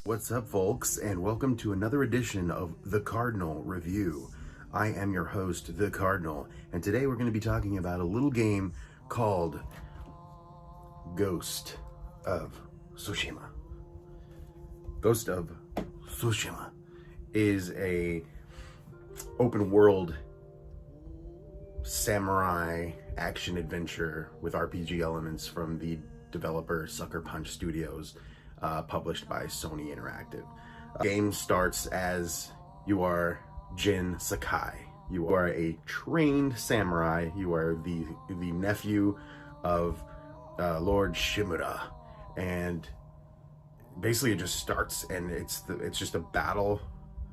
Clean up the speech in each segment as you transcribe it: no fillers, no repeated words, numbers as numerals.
What's up, folks, and welcome to another edition of The Cardinal Review. I am your host, The Cardinal, and today we're going to be talking about a little game called Ghost of Tsushima. Ghost of Tsushima is a open world samurai action adventure with RPG elements from the developer Sucker Punch Studios, published by Sony Interactive. The game starts as you are Jin Sakai. You are a trained samurai. You are the nephew of Lord Shimura, and basically it just starts, and it's just a battle.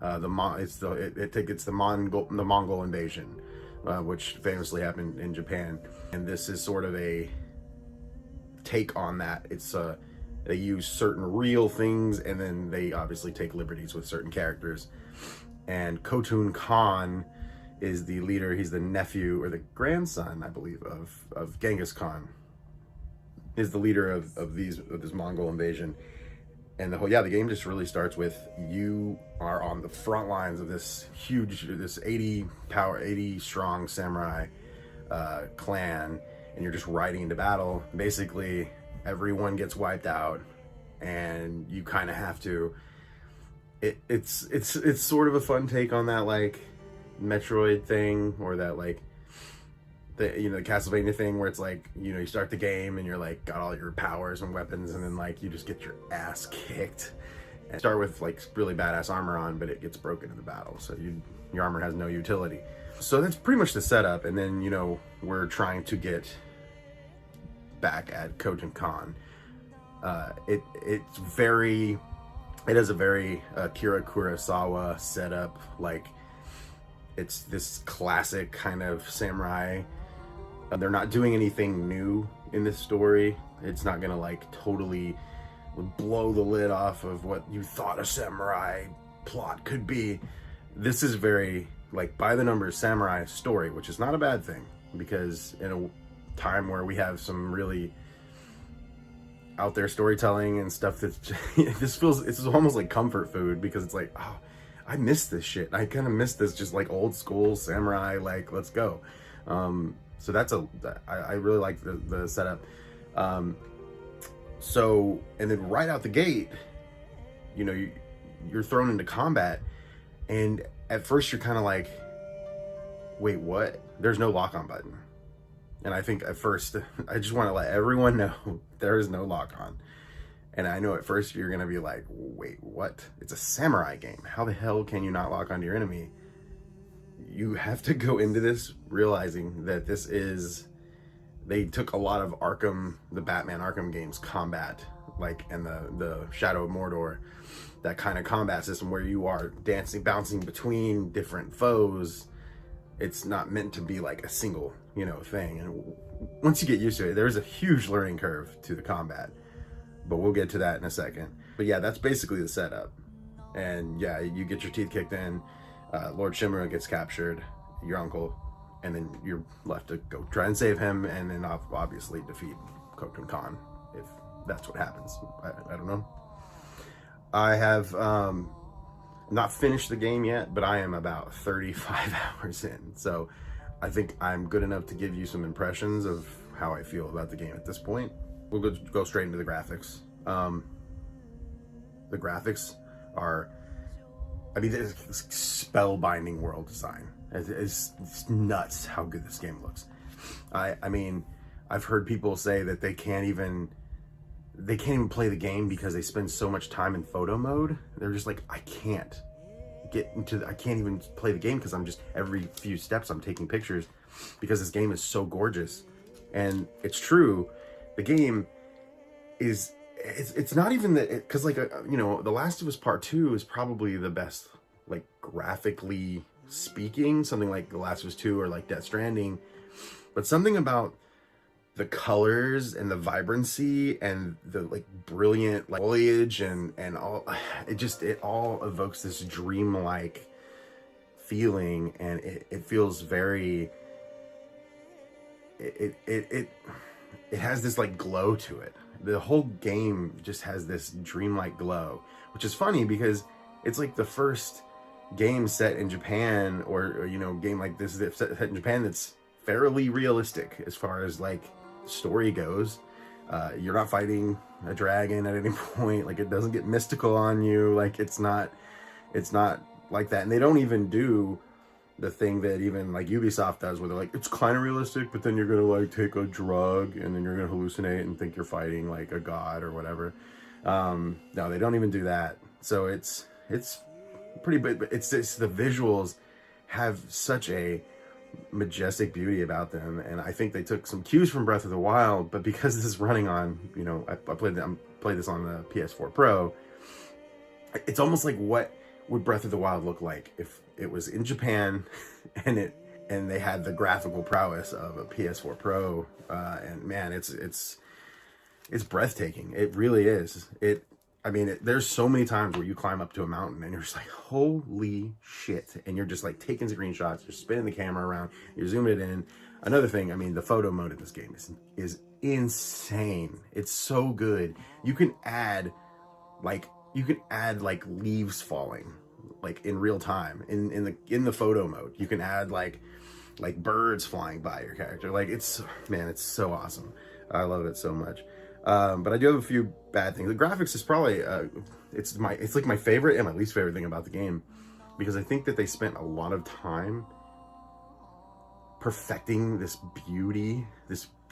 It's the Mongol invasion, which famously happened in Japan, and this is sort of a take on that. They use certain real things, and then they obviously take liberties with certain characters. And Khotun Khan is the leader. He's the nephew, or the grandson, I believe, of Genghis Khan. Is the leader of this Mongol invasion. And the game just really starts with you are on the front lines of this 80 strong samurai clan, and you're just riding into battle. Basically, everyone gets wiped out, and you kind of have to. It's sort of a fun take on that, like, Metroid thing, or that, like, the Castlevania thing, where it's like, you start the game and you're like got all your powers and weapons, and then like you just get your ass kicked. And start with like really badass armor on, but it gets broken in the battle, so your armor has no utility. So that's pretty much the setup, and then we're trying to get back at Khotun Khan. It has a very Akira Kurosawa setup. Like, it's this classic kind of samurai. They're not doing anything new in this story. It's not gonna like totally blow the lid off of what you thought a samurai plot could be. This is very like by the numbers samurai story, which is not a bad thing, because in a time where we have some really out there storytelling and stuff, that it's almost like comfort food, because it's like, oh, I miss this shit. I kind of miss this just like old school samurai, like, let's go. So I really like the setup. So, and then right out the gate, you're thrown into combat, and at first you're kind of like, wait, what? There's no lock-on button. And I think at first, I just want to let everyone know there is no lock-on. And I know at first you're going to be like, wait, what? It's a samurai game. How the hell can you not lock onto your enemy? You have to go into this realizing that they took a lot of the Batman Arkham games combat, like, and the Shadow of Mordor, that kind of combat system where you are bouncing between different foes. It's not meant to be like a single, thing. And once you get used to it, there's a huge learning curve to the combat, but we'll get to that in a second. But yeah, that's basically the setup. And yeah, you get your teeth kicked in. Lord Shimura gets captured, your uncle, and then you're left to go try and save him, and then obviously defeat Khotun Khan, if that's what happens. I don't know. I have not finished the game yet, but I am about 35 hours in, so I think I'm good enough to give you some impressions of how I feel about the game at this point. We'll go straight into the graphics. The graphics are, it's spellbinding world design. It's nuts how good this game looks. I've heard people say that they can't even play the game because they spend so much time in photo mode. They're just like, I can't even play the game, because I'm just, every few steps I'm taking pictures, because this game is so gorgeous. And it's true, the game is, it's not even that, because like, The Last of Us Part 2 is probably the best, like, graphically speaking, something like The Last of Us 2 or like Death Stranding, but something about the colors and the vibrancy and the like brilliant like foliage and all, it all evokes this dreamlike feeling, and it feels very, it has this like glow to it. the whole game just has this dreamlike glow, which is funny because it's like the first game set in Japan, or you know, game like this that's set in Japan that's fairly realistic as far as like story goes. You're not fighting a dragon at any point. Like, it doesn't get mystical on you. Like, it's not like that. And they don't even do the thing that even like Ubisoft does, where they're like, it's kind of realistic, but then you're gonna like take a drug and then you're gonna hallucinate and think you're fighting like a god or whatever. No, they don't even do that. So it's pretty big, but it's the visuals have such a majestic beauty about them, and I think they took some cues from Breath of the Wild. But because this is running on, you know, I played this on the PS4 Pro, it's almost like, what would Breath of the Wild look like if it was in Japan and they had the graphical prowess of a PS4 Pro? And man, it's breathtaking. It really is. I mean, there's so many times where you climb up to a mountain and you're just like, holy shit. And you're just like taking screenshots, you're spinning the camera around, you're zooming it in. Another thing, I mean, the photo mode in this game is insane. It's so good. You can add like leaves falling like in real time in the photo mode. You can add like birds flying by your character. Like, it's so awesome. I love it so much. But I do have a few bad things. The graphics is probably it's like my favorite and my least favorite thing about the game, because I think that they spent a lot of time perfecting this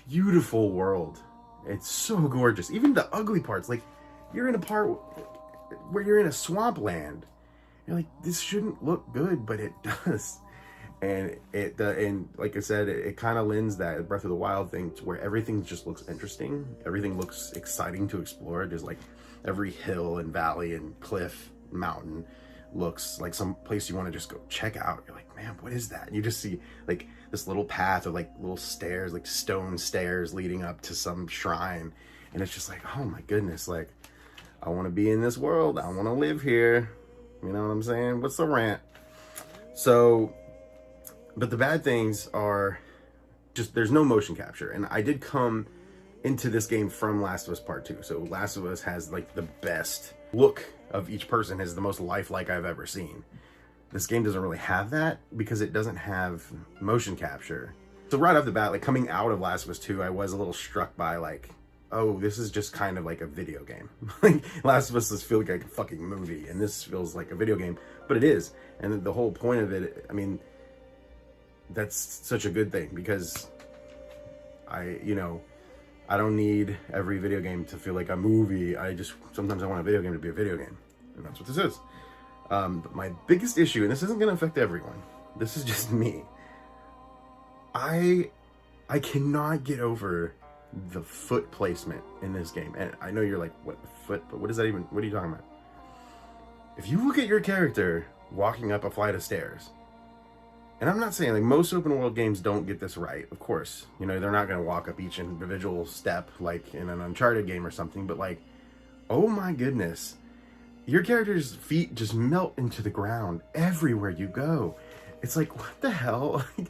beautiful world. It's so gorgeous. Even the ugly parts, like you're in a part where you're in a swampland. You're like, this shouldn't look good, but it does. And and like I said, it kind of lends that Breath of the Wild thing to where everything just looks interesting. Everything looks exciting to explore. There's like every hill and valley and cliff, mountain looks like some place you want to just go check out. You're like, man, what is that? And you just see like this little path or like little stairs, like stone stairs leading up to some shrine. And it's just like, oh my goodness, like, I want to be in this world. I want to live here. You know what I'm saying? What's the rant? So, but the bad things are just there's no motion capture. And I did come into this game from Last of Us Part 2. So Last of Us has like the best look of each person, is the most lifelike I've ever seen. This game doesn't really have that because it doesn't have motion capture. So right off the bat, like coming out of Last of Us 2, I was a little struck by like, oh, this is just kind of like a video game. Like Last of Us does feel like a fucking movie, and this feels like a video game, but it is. And the whole point of it, I mean, that's such a good thing, because I don't need every video game to feel like a movie. Sometimes I want a video game to be a video game, and that's what this is. But my biggest issue, and this isn't going to affect everyone, this is just me. I cannot get over the foot placement in this game. And I know you're like, what, foot? But what is that even? What are you talking about? If you look at your character walking up a flight of stairs, and I'm not saying like most open world games don't get this right, of course, you know, they're not going to walk up each individual step like in an Uncharted game or something, but like, oh my goodness, your character's feet just melt into the ground everywhere you go. It's like, what the hell? Like,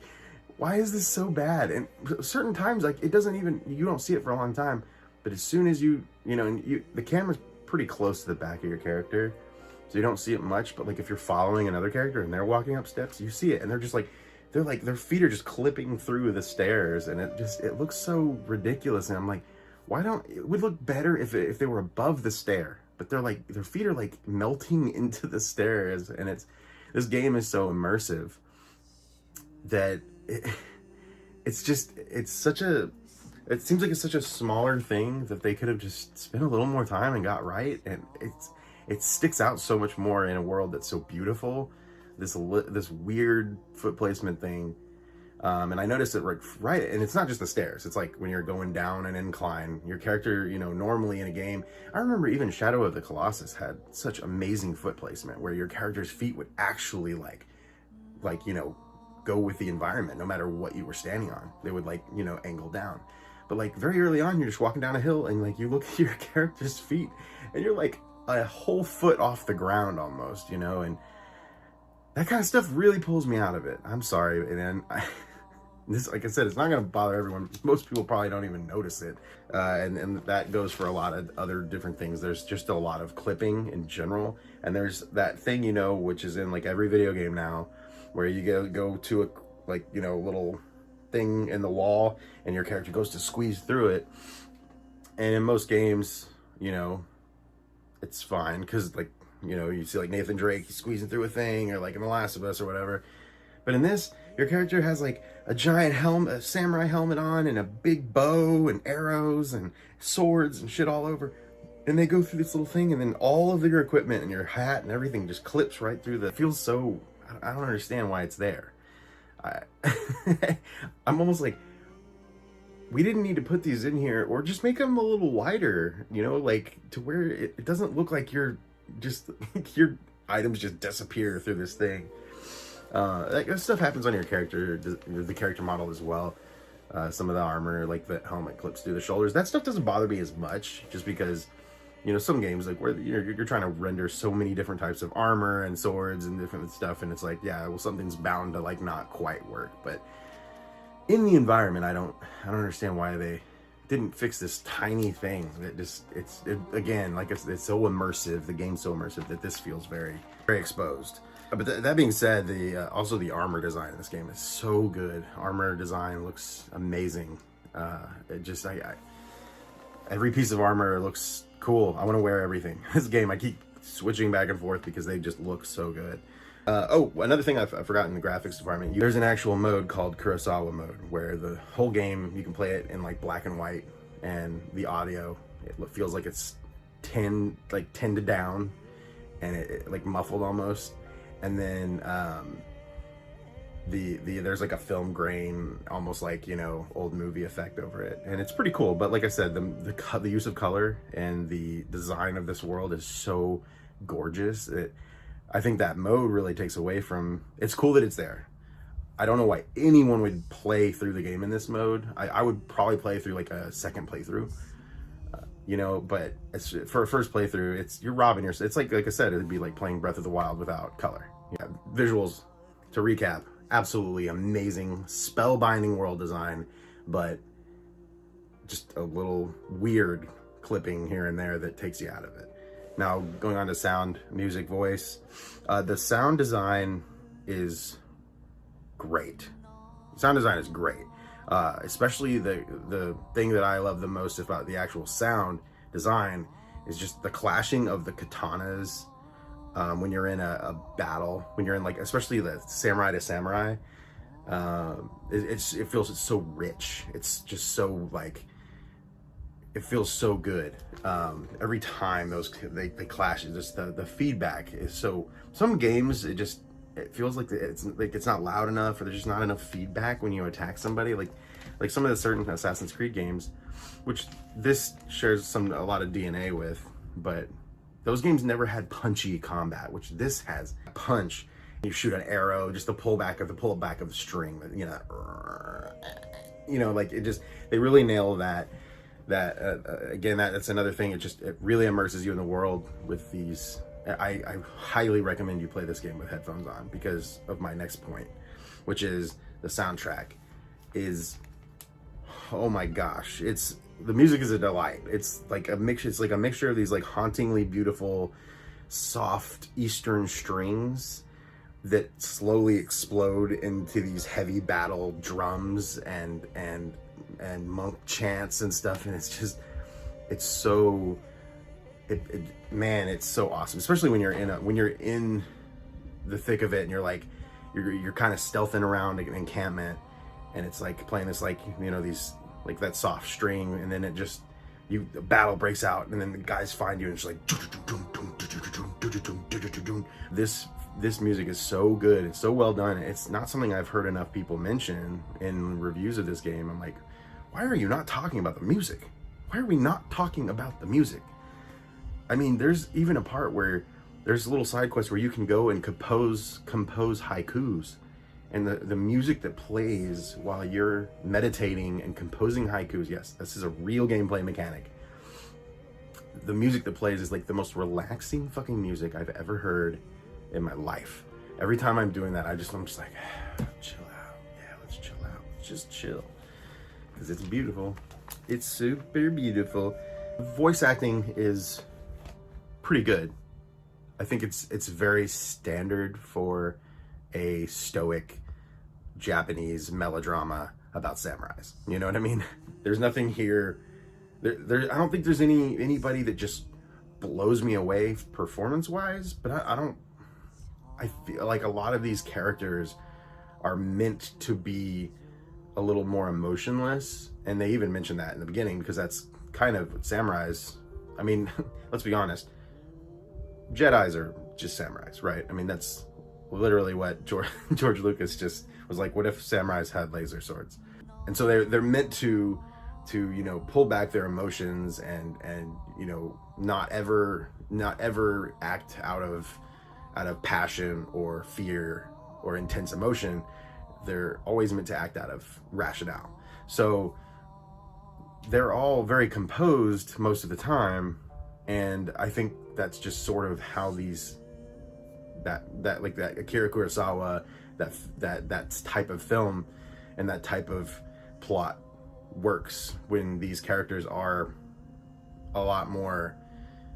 why is this so bad? And certain times, like, it doesn't even, you don't see it for a long time, but as soon as the camera's pretty close to the back of your character, so you don't see it much, but like if you're following another character and they're walking up steps, you see it, and their feet are just clipping through the stairs, and it looks so ridiculous. And I'm like, it would look better if they were above the stair, but their feet are like melting into the stairs, and this game is so immersive that it seems like it's such a smaller thing that they could have just spent a little more time and got right, and it sticks out so much more in a world that's so beautiful. This weird foot placement thing, and I noticed it right, and it's not just the stairs. It's like when you're going down an incline, your character, normally in a game, I remember even Shadow of the Colossus had such amazing foot placement where your character's feet would actually go with the environment no matter what you were standing on. They would angle down. But like very early on, you're just walking down a hill and like you look at your character's feet and you're like a whole foot off the ground almost, and that kind of stuff really pulls me out of it. I'm sorry, man. This, like I said, it's not going to bother everyone. Most people probably don't even notice it. And that goes for a lot of other different things. There's just a lot of clipping in general. And there's that thing, you know, which is in like every video game now, where you go to a, like, you know, little thing in the wall and your character goes to squeeze through it. And in most games, you know, it's fine because, like, you know, you see like Nathan Drake, he's squeezing through a thing, or like in The Last of Us or whatever. But in this, your character has like a giant helmet, a samurai helmet on, and a big bow and arrows and swords and shit all over. And they go through this little thing, and then all of your equipment and your hat and everything just clips right through the... It feels so... I don't understand why it's there. I'm almost like, we didn't need to put these in here, or just make them a little wider, you know, like to where it doesn't look like you're just... your items just disappear through this thing. That stuff happens on your character, the character model as well. Some of the armor, like the helmet clips through the shoulders. That stuff doesn't bother me as much, just because, you know, some games, like where you're trying to render so many different types of armor and swords and different stuff, and it's like, yeah, well, something's bound to like not quite work. But in the environment, I don't understand why they didn't fix this tiny thing that just again, like it's so immersive. The game's so immersive that this feels very, very exposed. But that being said, also the armor design in this game is so good. Armor design looks amazing. It just, every piece of armor looks cool. I want to wear everything. This game, I keep switching back and forth because they just look so good. Oh, another thing I forgot in the graphics department, there's an actual mode called Kurosawa mode, where the whole game, you can play it in like black and white, and the audio, it feels like it's 10 to down, and it like muffled almost. And then there's like a film grain, almost like, you know, old movie effect over it, and it's pretty cool. But like I said, the use of color and the design of this world is so gorgeous. I think that mode really takes away from... It's cool that it's there. I don't know why anyone would play through the game in this mode. I would probably play through like a second playthrough. You know, but it's, for a first playthrough, you're robbing yourself. It's like I said, it'd be like playing Breath of the Wild without color. Yeah, visuals, to recap, absolutely amazing, spellbinding world design, but just a little weird clipping here and there that takes you out of it. Now, going on to sound, music, voice, the sound design is great. Sound design is great. Especially the thing that I love the most about the actual sound design is just the clashing of the katanas when you're in a battle, when you're in, like, especially the samurai to samurai. It feels so rich. It's just so, like, it feels so good. Every time they clash, it's just the feedback is so... Some games, it feels like it's not loud enough, or there's just not enough feedback when you attack somebody. Like some of the certain Assassin's Creed games, which this shares a lot of DNA with, but those games never had punchy combat, which this has. Punch, you shoot an arrow, just the pullback of the string, you know, like they really nail that. Again, that's another thing. It really immerses you in the world with these. I highly recommend you play this game with headphones on, because of my next point, which is the soundtrack is, oh my gosh, the music is a delight. It's like a mixture of these like hauntingly beautiful, soft Eastern strings that slowly explode into these heavy battle drums and monk chants and stuff, and it's so awesome, especially when you're in the thick of it, and you're kind of stealthing around an encampment, and it's like playing this, like, you know, these, like, that soft string, and then the battle breaks out, and then the guys find you, and it's like this music is so good. It's so well done. It's not something I've heard enough people mention in reviews of this game. I'm like, why are you not talking about the music? Why are we not talking about the music? I mean, there's even a part where there's a little side quest where you can go and compose haikus, and the music that plays while you're meditating and composing haikus, yes, this is a real gameplay mechanic. The music that plays is like the most relaxing fucking music I've ever heard in my life. Every time I'm doing that, I'm just like, chill out. Yeah, let's chill out. just chill. Because it's beautiful. It's super beautiful. Voice acting is pretty good. I think it's very standard for a stoic Japanese melodrama about samurais. You know what I mean? There's nothing here. I don't think there's anybody that just blows me away performance-wise, but I feel like a lot of these characters are meant to be a little more emotionless, and they even mention that in the beginning, because that's kind of what samurais, I mean, let's be honest, Jedis are just samurais, right? I mean, that's literally what George Lucas just was like, what if samurais had laser swords? And so they're meant to you know, pull back their emotions and you know, not ever act out of passion or fear or intense emotion. They're always meant to act out of rationale. So they're all very composed most of the time, and I think that's just sort of how that like that Akira Kurosawa, that type of film and that type of plot works, when these characters are a lot more,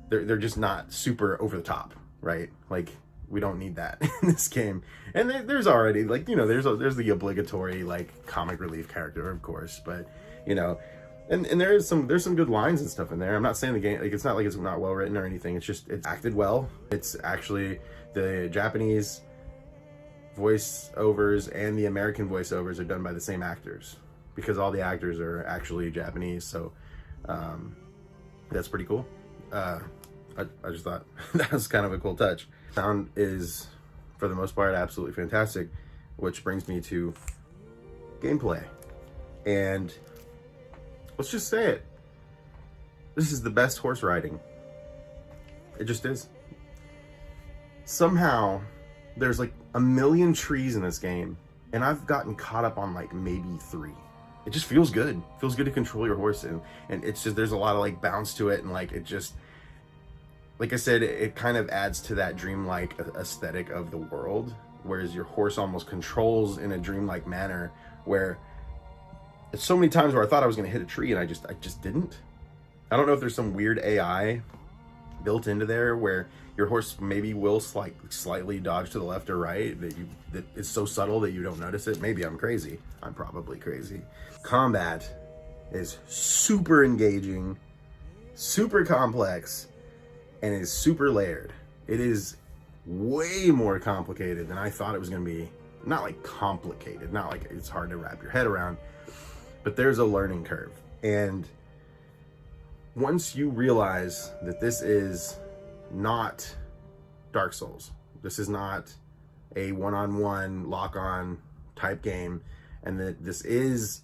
they're just not super over the top, right? Like, we don't need that in this game. And there's already, like, you know, there's the obligatory, like, comic relief character, of course, but, you know, and there's some good lines and stuff in there. I'm not saying the game, like, it's not like it's not well written or anything. It's just, it's acted well. It's actually, the Japanese voiceovers and the American voiceovers are done by the same actors, because all the actors are actually Japanese. So that's pretty cool. I just thought that was kind of a cool touch. Sound is, for the most part, absolutely fantastic, which brings me to gameplay. And let's just say it, this is the best horse riding. It just is. Somehow there's like a million trees in this game, and I've gotten caught up on like maybe 3. It just feels good. It feels good to control your horse, and it's just, there's a lot of like bounce to it, and like it just, like I said, it kind of adds to that dreamlike aesthetic of the world, whereas your horse almost controls in a dreamlike manner, where it's so many times where I thought I was going to hit a tree and I just didn't. I don't know if there's some weird AI built into there where your horse maybe will slightly dodge to the left or right, that it's so subtle that you don't notice it. Maybe I'm crazy. I'm probably crazy. Combat is super engaging, super complex, and is super layered. It is way more complicated than I thought it was going to be. Not like complicated, not like it's hard to wrap your head around, but there's a learning curve. And once you realize that this is not Dark Souls, this is not a one-on-one lock-on type game, and that this is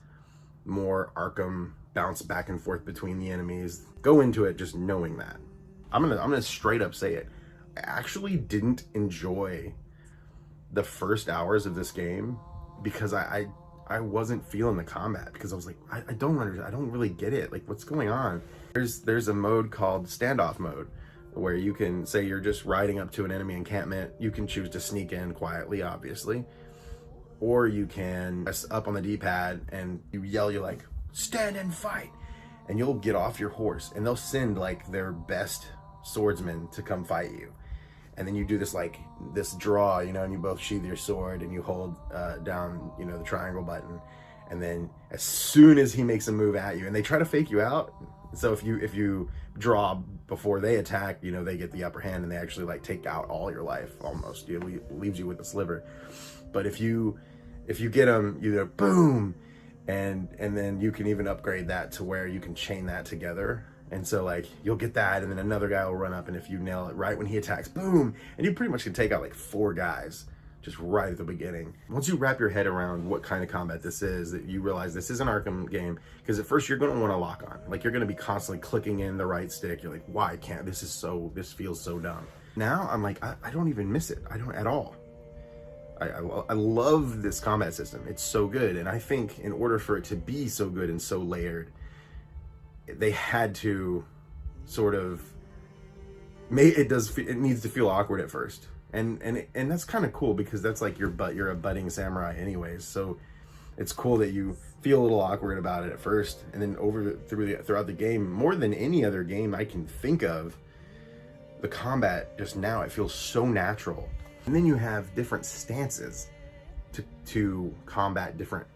more Arkham, bounce back and forth between the enemies, go into it just knowing that. I'm gonna straight up say it. I actually didn't enjoy the first hours of this game because I wasn't feeling the combat, because I was like, I don't understand, I don't really get it. Like, what's going on? There's a mode called standoff mode, where you can say you're just riding up to an enemy encampment. You can choose to sneak in quietly, obviously, or you can press up on the D-pad and you yell, you're like, stand and fight, and you'll get off your horse and they'll send like their best swordsman to come fight you. And then you do this draw, you know, and you both sheath your sword and you hold down, you know, the triangle button. And then as soon as he makes a move at you, and they try to fake you out. So if you draw before they attack, you know, they get the upper hand and they actually like take out all your life almost. It leaves you with a sliver. But if you get them, you know, boom, and then you can even upgrade that to where you can chain that together. And so like you'll get that, and then another guy will run up, and if you nail it right when he attacks, boom, and you pretty much can take out like 4 guys just right at the beginning. Once you wrap your head around what kind of combat this is, that you realize this is an Arkham game, because at first you're going to want to lock on. Like, you're going to be constantly clicking in the right stick. You're like, why can't, this feels so dumb. Now I'm like, I don't even miss it. I don't at all. I love this combat system. It's so good. And I think in order for it to be so good and so layered, they had to sort of it needs to feel awkward at first. And that's kind of cool, because that's like you're a budding samurai anyways. So it's cool that you feel a little awkward about it at first, and then throughout the game, more than any other game I can think of, the combat just now, it feels so natural. And then you have different stances to combat different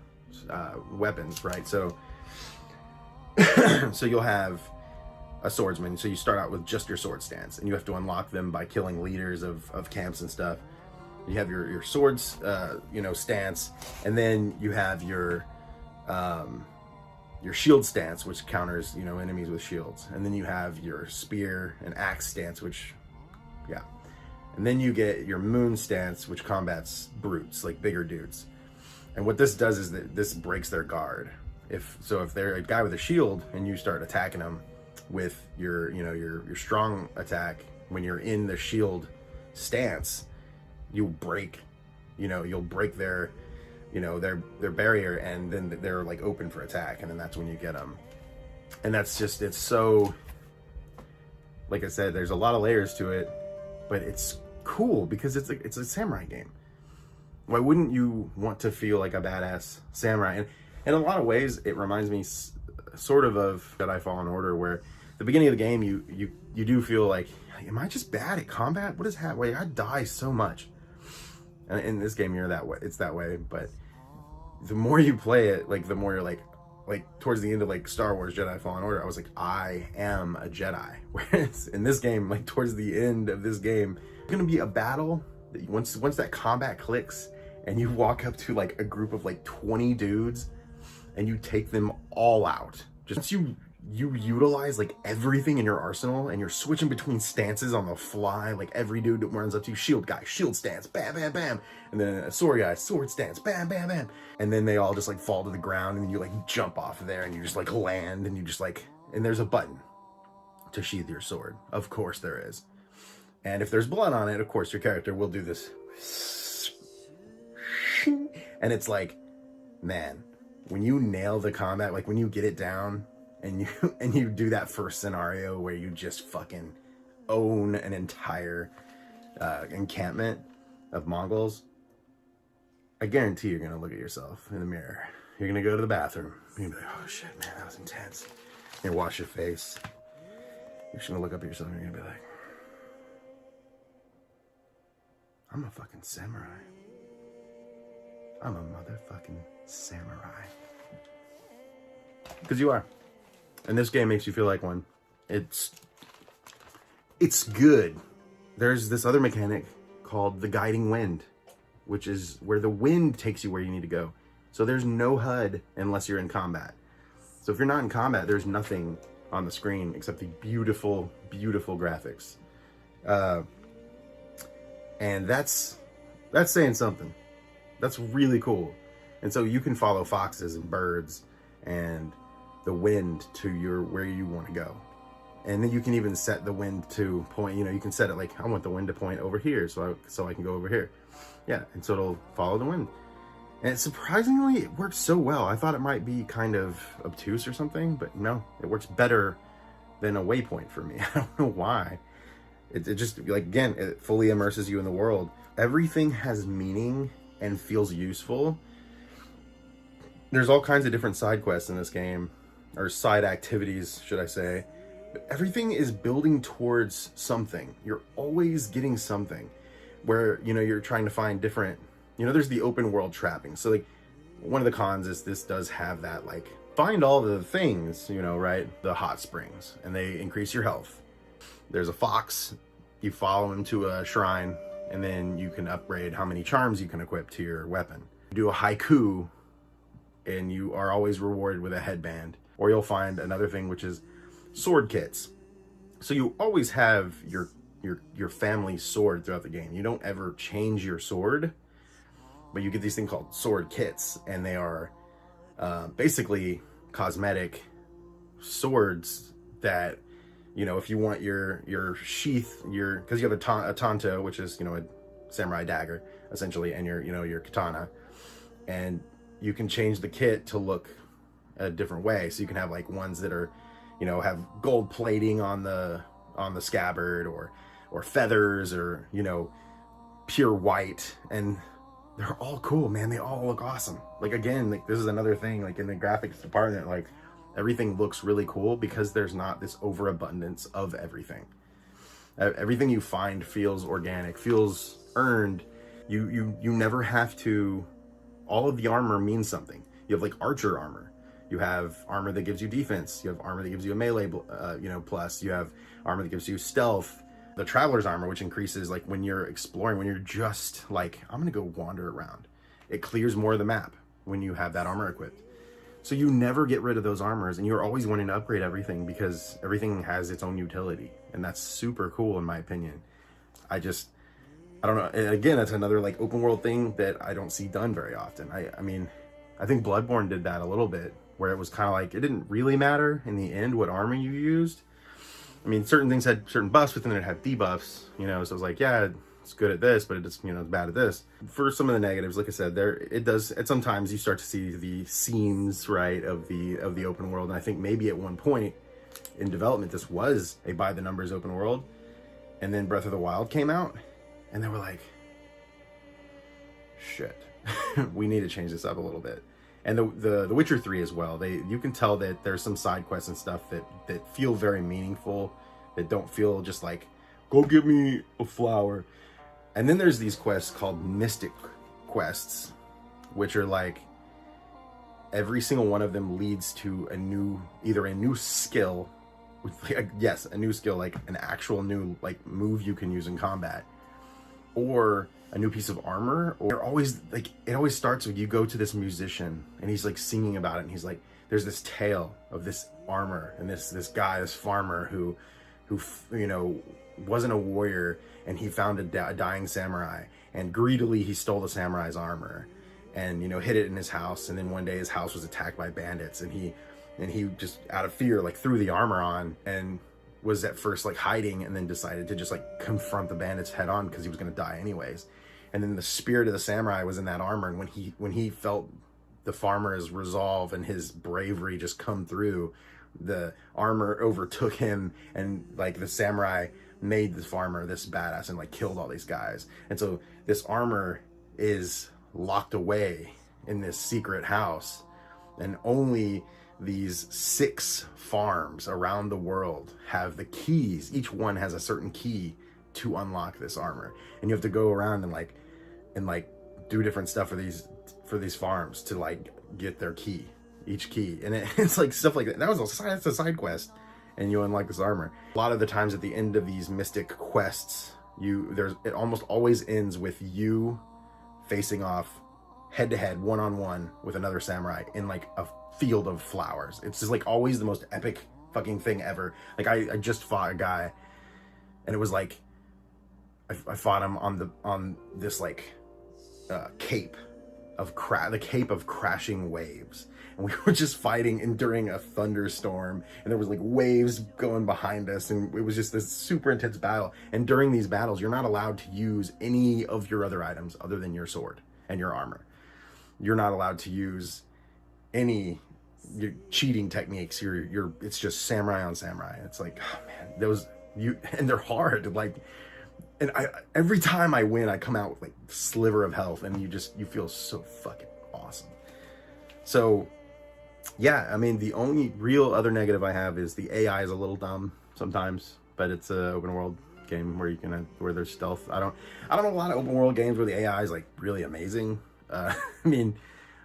weapons, right? So so you'll have a swordsman, so you start out with just your sword stance, and you have to unlock them by killing leaders of camps and stuff. You have your swords, stance, and then you have your shield stance, which counters, enemies with shields. And then you have your spear and axe stance, and then you get your moon stance, which combats brutes, like bigger dudes. And what this does is that this breaks their guard. If they're a guy with a shield and you start attacking them with your strong attack, when you're in the shield stance, you'll break their barrier, and then they're like open for attack, and then that's when you get them. And that's just, it's so, like I said, there's a lot of layers to it, but it's cool because it's a samurai game. Why wouldn't you want to feel like a badass samurai? And in a lot of ways, it reminds me sort of Jedi Fallen Order, where the beginning of the game, you do feel like, am I just bad at combat? What is happening? I die so much. And in this game, you're that way. It's that way. But the more you play it, like the more you're like towards the end of like Star Wars Jedi Fallen Order, I was like, I am a Jedi. Whereas in this game, like towards the end of this game, it's gonna be a battle that once that combat clicks, and you walk up to like a group of like 20 dudes, and you take them all out. Just you utilize like everything in your arsenal, and you're switching between stances on the fly. Like every dude that runs up to you, shield guy, shield stance, bam, bam, bam. And then a sword guy, sword stance, bam, bam, bam. And then they all just like fall to the ground, and then you like jump off of there, and you just like land, and you just like, and there's a button to sheath your sword. Of course there is. And if there's blood on it, of course your character will do this. And it's like, man, when you nail the combat, like when you get it down, and you do that first scenario where you just fucking own an entire encampment of Mongols, I guarantee you're gonna look at yourself in the mirror. You're gonna go to the bathroom. You're gonna be like, oh shit, man, that was intense. You wash your face. You're just gonna look up at yourself and you're gonna be like, I'm a fucking samurai. I'm a motherfucking samurai. Because you are. And this game makes you feel like one. It's good. There's this other mechanic called the guiding wind, which is where the wind takes you where you need to go. So there's no HUD unless you're in combat. So if you're not in combat, there's nothing on the screen except the beautiful, beautiful graphics. And that's saying something. That's really cool. And so you can follow foxes and birds and the wind to where you want to go. And then you can even set the wind to point, you can set it like, I want the wind to point over here, so I can go over here. Yeah, and so it'll follow the wind. And surprisingly, it works so well. I thought it might be kind of obtuse or something, but no, it works better than a waypoint for me. I don't know why. It just, like, again, it fully immerses you in the world. Everything has meaning and feels useful. There's all kinds of different side quests in this game, or side activities, should I say. But everything is building towards something. You're always getting something where, you're trying to find different, there's the open world trapping. So like one of the cons is this does have that, like, find all the things, right? The hot springs, and they increase your health. There's a fox, you follow him to a shrine, and then you can upgrade how many charms you can equip to your weapon. You do a haiku, and you are always rewarded with a headband. Or you'll find another thing, which is sword kits. So you always have your family's sword throughout the game. You don't ever change your sword, but you get these things called sword kits, and they are basically cosmetic swords that, if you want your sheath, because you have a tanto, which is, a samurai dagger, essentially, and your katana, and you can change the kit to look a different way. So you can have like ones that are, have gold plating on the scabbard, or feathers, or, pure white. And they're all cool, man. They all look awesome. Like, again, like, this is another thing, like, in the graphics department, like, everything looks really cool because there's not this overabundance of everything. Everything you find feels organic, feels earned. You never have to. All of the armor means something. You have like archer armor. You have armor that gives you defense. You have armor that gives you a melee, plus. You have armor that gives you stealth. The traveler's armor, which increases like when you're exploring, when you're just like, I'm gonna go wander around. It clears more of the map when you have that armor equipped. So you never get rid of those armors, and you're always wanting to upgrade everything because everything has its own utility, and that's super cool in my opinion. I don't know. And again, that's another like open world thing that I don't see done very often. I mean, I think Bloodborne did that a little bit, where it was kind of like it didn't really matter in the end what armor you used. I mean, certain things had certain buffs, but then it had debuffs, so it was like, yeah, it's good at this, but it's, it's bad at this. For some of the negatives, like I said, sometimes you start to see the seams, right, of the open world. And I think maybe at one point in development, this was a by the numbers open world. And then Breath of the Wild came out, and they were like, shit, we need to change this up a little bit. And the Witcher 3 as well, you can tell that there's some side quests and stuff that feel very meaningful, that don't feel just like, go get me a flower. And then there's these quests called mystic quests, which are like, every single one of them leads to either a new skill, yes, a new skill, like an actual new like move you can use in combat, or a new piece of armor. Or it always starts with, you go to this musician and he's like singing about it, and he's like, there's this tale of this armor and this guy, this farmer who wasn't a warrior, and he found a dying samurai, and greedily he stole the samurai's armor and hid it in his house. And then one day his house was attacked by bandits, and he just out of fear like threw the armor on, and was at first like hiding, and then decided to just like confront the bandits head on because he was going to die anyways. And then the spirit of the samurai was in that armor, and when he felt the farmer's resolve and his bravery just come through, the armor overtook him, and like the samurai made the farmer this badass and like killed all these guys. And so this armor is locked away in this secret house, and only these 6 farms around the world have the keys. Each one has a certain key to unlock this armor, and you have to go around and do different stuff for these farms to like get their key, each key. And it's like stuff like that. That's a side quest, and you unlock this armor. A lot of the times at the end of these mystic quests, it almost always ends with you facing off head to head, one-on-one with another samurai in like a field of flowers. It's just like always the most epic fucking thing ever. Like I just fought a guy, and it was like I fought him on this like cape of the cape of crashing waves, and we were just fighting during a thunderstorm, and there was like waves going behind us, and it was just this super intense battle. And during these battles, you're not allowed to use any of your other items other than your sword and your armor. You're not allowed to use any cheating techniques. It's just samurai on samurai. It's like, oh man, and they're hard. Like, and every time I win, I come out with like a sliver of health, and you feel so fucking awesome. So yeah, I mean, the only real other negative I have is the AI is a little dumb sometimes, but it's an open world game where there's stealth. I don't know a lot of open world games where the AI is like really amazing. I mean,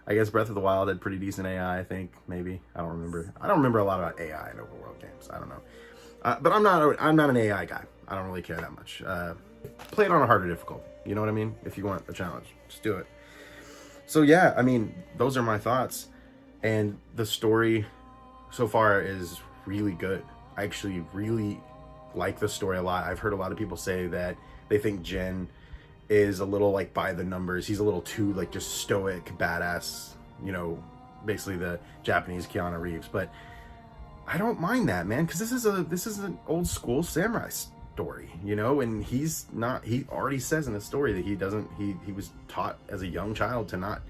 I guess Breath of the Wild had pretty decent AI, I think, maybe. I don't remember a lot about AI in open world games. I don't know. But I'm not an AI guy. I don't really care that much. Play it on a harder difficulty. You know what I mean? If you want a challenge, just do it. So yeah, I mean, those are my thoughts. And the story so far is really good. I actually really like the story a lot. I've heard a lot of people say that they think Jin is a little like by the numbers. He's a little too like just stoic, badass, basically the Japanese Keanu Reeves. But I don't mind that, man, because this is an old school samurai story, and he already says in the story that he was taught as a young child to not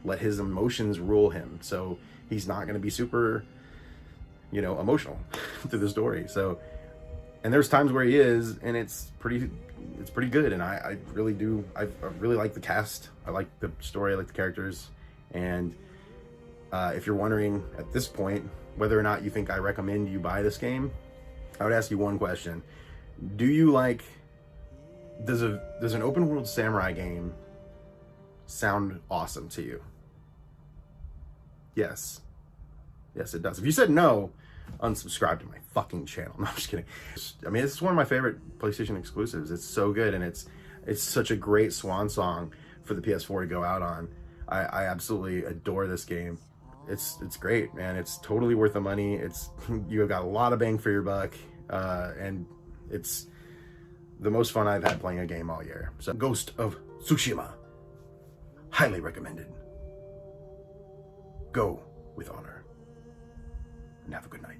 let his emotions rule him. So he's not going to be super, emotional through the story. So, and there's times where he is, and it's it's pretty good, and I really do. I really like the cast. I like the story. I like the characters. And if you're wondering at this point whether or not you think I recommend you buy this game, I would ask you one question: do you like? Does an open world samurai game sound awesome to you? Yes. Yes, it does. If you said no, unsubscribe to my fucking channel. No, I'm just kidding. I mean, it's one of my favorite PlayStation exclusives. It's so good, and it's such a great swan song for the PS4 to go out on. I absolutely adore this game. It's great, man. It's totally worth the money. You've got a lot of bang for your buck, and it's the most fun I've had playing a game all year. So, Ghost of Tsushima, highly recommended. Go with honor, and have a good night.